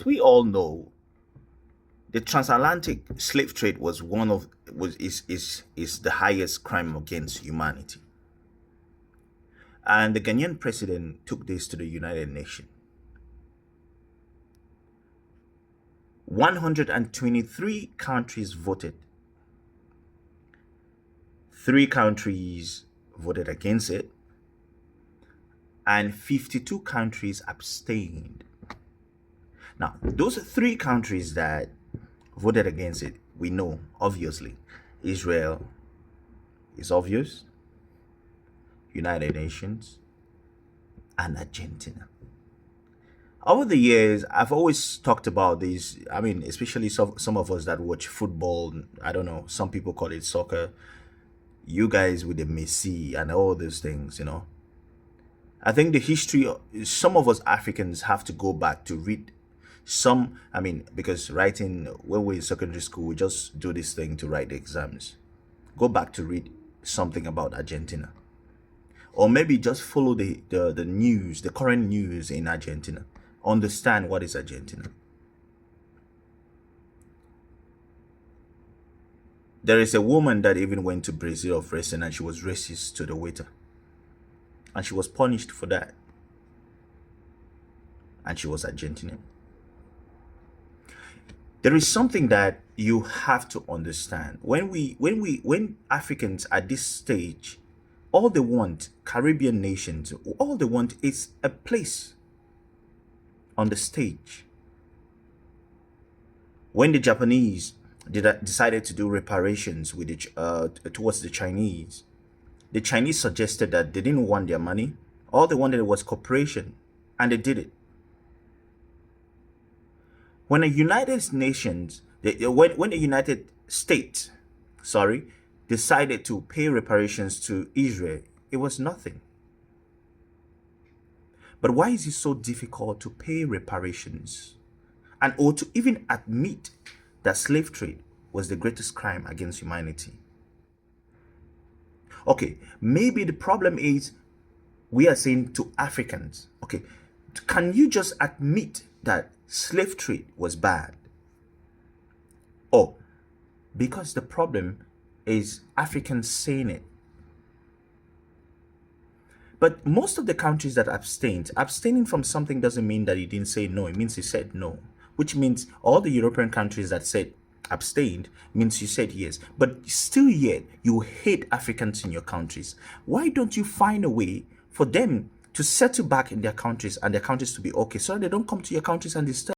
As we all know, the transatlantic slave trade was one of was is the highest crime against humanity. And the Ghanaian president took this to the United Nations. 123 countries voted. 3 countries voted against it, and 52 countries abstained. Now, those 3 countries that voted against it, we know, obviously. Israel is obvious, United Nations, and Argentina. Over the years, I've always talked about these. I mean, especially some of us that watch football. I don't know, some people call it soccer. You guys with the Messi and all those things. I think the history, some of us Africans have to go back to read some, I mean, because writing, when we're in secondary school, we just do this thing to write the exams. Go back to read something about Argentina. Or maybe just follow the news, the current news in Argentina. Understand what is Argentina. There is a woman that even went to Brazil of racing, and she was racist to the waiter. And she was punished for that. And she was Argentinian. There is something that you have to understand. When Africans at this stage, all they want, Caribbean nations, all they want is a place on the stage. When the Japanese decided to do reparations with towards the Chinese suggested that they didn't want their money. All they wanted was cooperation, and they did it. When the United Nations, when the United States, decided to pay reparations to Israel, it was nothing. But why is it so difficult to pay reparations or to even admit that slave trade was the greatest crime against humanity? Okay, maybe the problem is we are saying to Africans, okay, can you just admit that slave trade was bad? Oh, because the problem is Africans saying it. But most of the countries that abstaining from something doesn't mean that he didn't say no. It means he said no, which means all the European countries that said abstained means you said yes. But still yet, you hate Africans in your countries. Why don't you find a way for them to settle back in their countries and their countries to be okay, so they don't come to your countries and disturb?